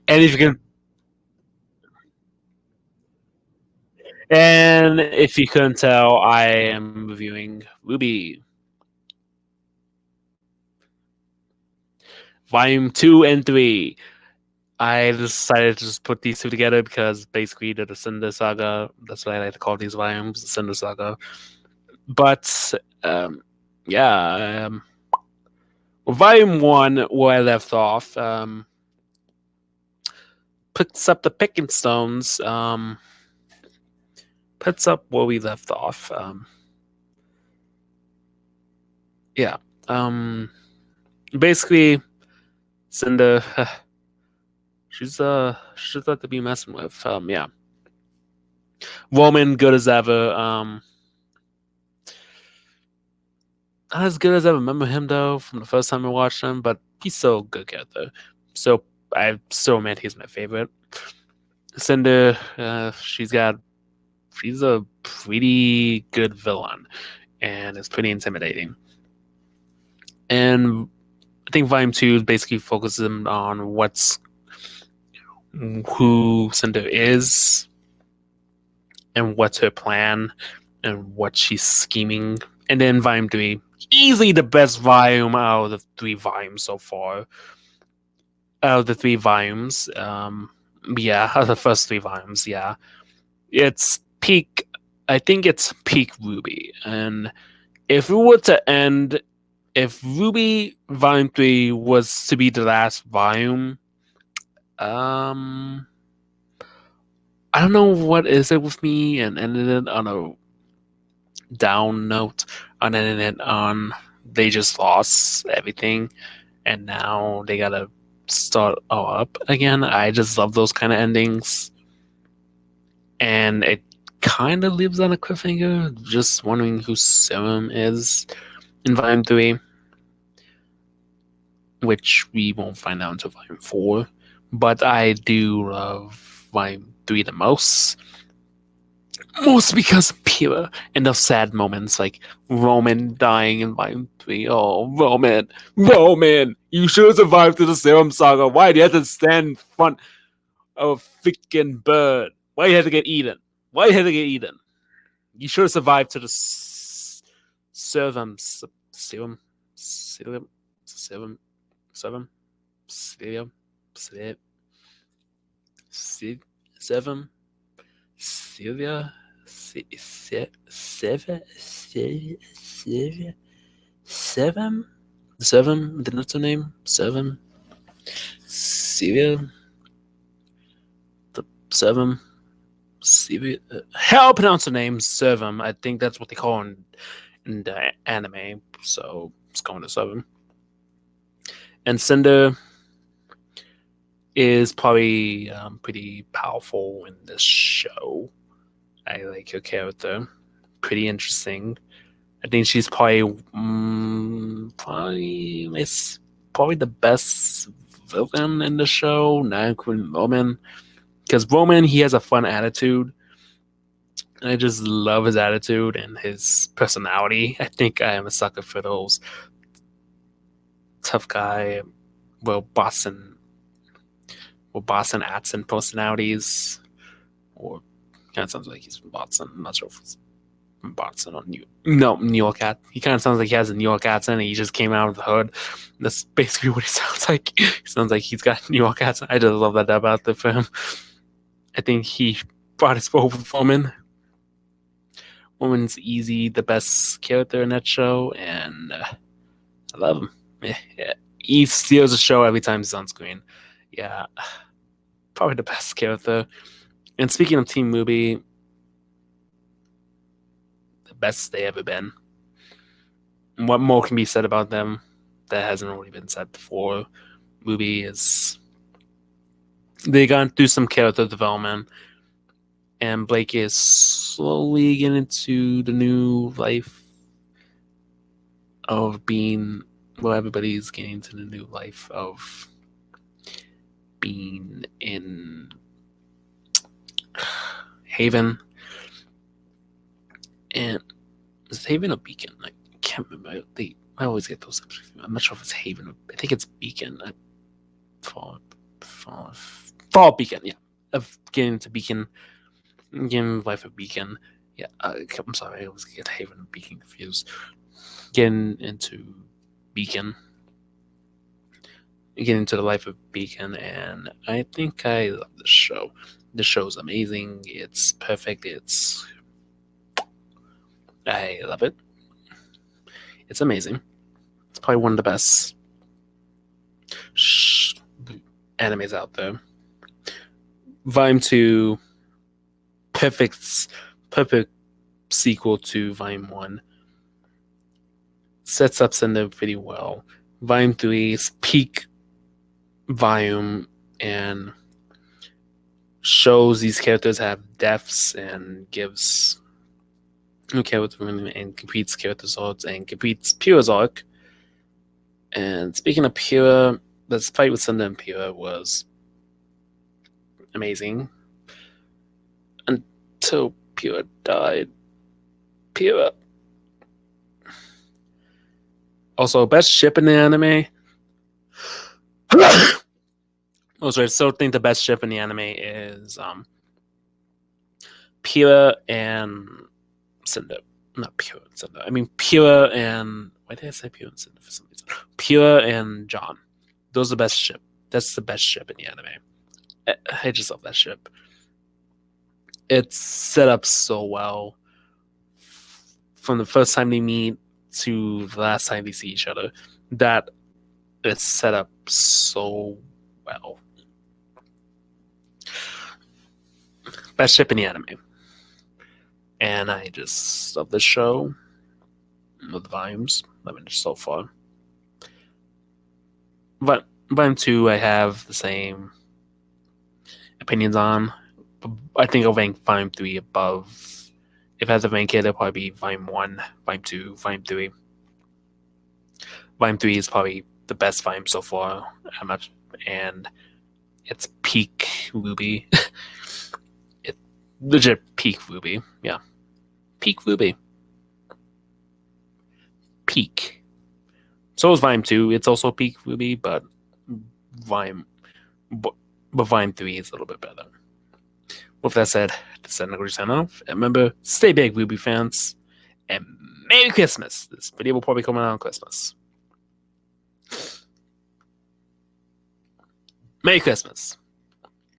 And if you couldn't tell, I am reviewing Rwby Volume 2 and 3. I decided to just put these two together because basically they're the Cinder Saga. That's what I like to call these volumes, the Cinder Saga. But yeah, well, Volume 1, where I left off, picks up the picking stones. Picks up where we left off. Yeah. Basically, Cinder, she's not to be messing with. Yeah. Roman, good as ever. Not as good as I remember him though from the first time I watched him, but he's still a good character. So I still admit he's my favorite. Cinder, she's a pretty good villain, and it's pretty intimidating. And I think Volume 2 basically focuses on who Cinder is and what's her plan and what she's scheming. And then Volume 3, easily the best volume out of the 3 volumes so far. Out of the 3 volumes, yeah, out of the first 3 volumes, yeah. It's peak, I think it's peak Rwby. And if we were to end, if Rwby Volume 3 was to be the last volume, I don't know what is it with me and ended it on a down note, and ended it on they just lost everything and now they gotta start all up again. I just love those kind of endings, and it kind of leaves on a cliffhanger. Just wondering who Serum is in Volume 3, which we won't find out until Volume 4. But I do love Volume 3 the most. Mostly because of Pira and the sad moments like Roman dying in Volume 3. Oh, Roman, you should have survived to the Serum Saga. Why do you have to stand in front of a freaking bird? Why do you have to get eaten? You should have survived to the Serum, Serum, Serum, Serum, Serum, Serum, Serum, Sylvia, Seven, the not name, Seven, Sylvia, the Seven, Sylvia. How I pronounce the name, Seven? I think that's what they call in the anime. So it's going to Seven. And Cinder is probably pretty powerful in this show. I like her character. Pretty interesting. I think she's probably probably the best villain in the show, not including Roman. Because Roman, he has a fun attitude. And I just love his attitude and his personality. I think I am a sucker for those tough guy, well, Boston accent personalities. Or kind of sounds like he's from Boston. I'm not sure if it's from Boston or New York accent. He kind of sounds like he has a New York accent and he just came out of the hood. That's basically what he sounds like. He sounds like he's got a New York accent. I just love that about the film. I think he brought his forward with Woman. Woman's easy the best character in that show, and I love him. Yeah. He steals the show every time he's on screen. Yeah, probably the best character. And speaking of Team Rwby, the best they ever been. What more can be said about them that hasn't already been said before? Rwby is they gone through some character development, and Blake is slowly getting into the new life of being. Well, everybody's getting into the new life of being in Haven. And is it Haven or Beacon? I can't remember. I always get those up. I'm not sure if it's Haven. I think it's Beacon. Fall Beacon, yeah. Of getting to Beacon, getting Life of Beacon. Yeah, I'm sorry, I always get Haven and Beacon confused. Getting into Beacon. Getting into the Life of Beacon, and I think I love this show. The show's amazing. It's perfect. I love it. It's amazing. It's probably one of the best animes out there. Volume 2, perfect sequel to Volume 1. Sets up Cinder pretty well. Volume 3 is peak volume and shows these characters have depths and gives character and completes character arcs and completes Pura's arc. And speaking of Pura, this fight with Cinder and Pura was amazing until Pura died. Pura. Also, best ship in the anime. Also, I still think the best ship in the anime is Pura and Cinder. Not Pura and Cinder. I mean Pura and why did I say Pura and Cinder for some reason? Pura and John. Those are the best ship. That's the best ship in the anime. I just love that ship. It's set up so well from the first time they meet to the last time they see each other. That it's set up so well. Best ship in the anime. And I just love this show with the volumes. I mean, so far. But Volume 2, I have the same opinions on. I think I'll rank Volume 3 above. If I had to rank it, it'll probably be Volume 1, Volume 2, Volume 3. Volume 3 is probably the best volume so far. And it's peak Rwby. It legit peak Rwby. Yeah. Peak Rwby. Peak. So is Volume 2. It's also peak Rwby, but Volume 3 is a little bit better. With that said, this is another sign off. And remember, stay big, Rwby fans. And Merry Christmas. This video will probably come out on Christmas. Merry Christmas.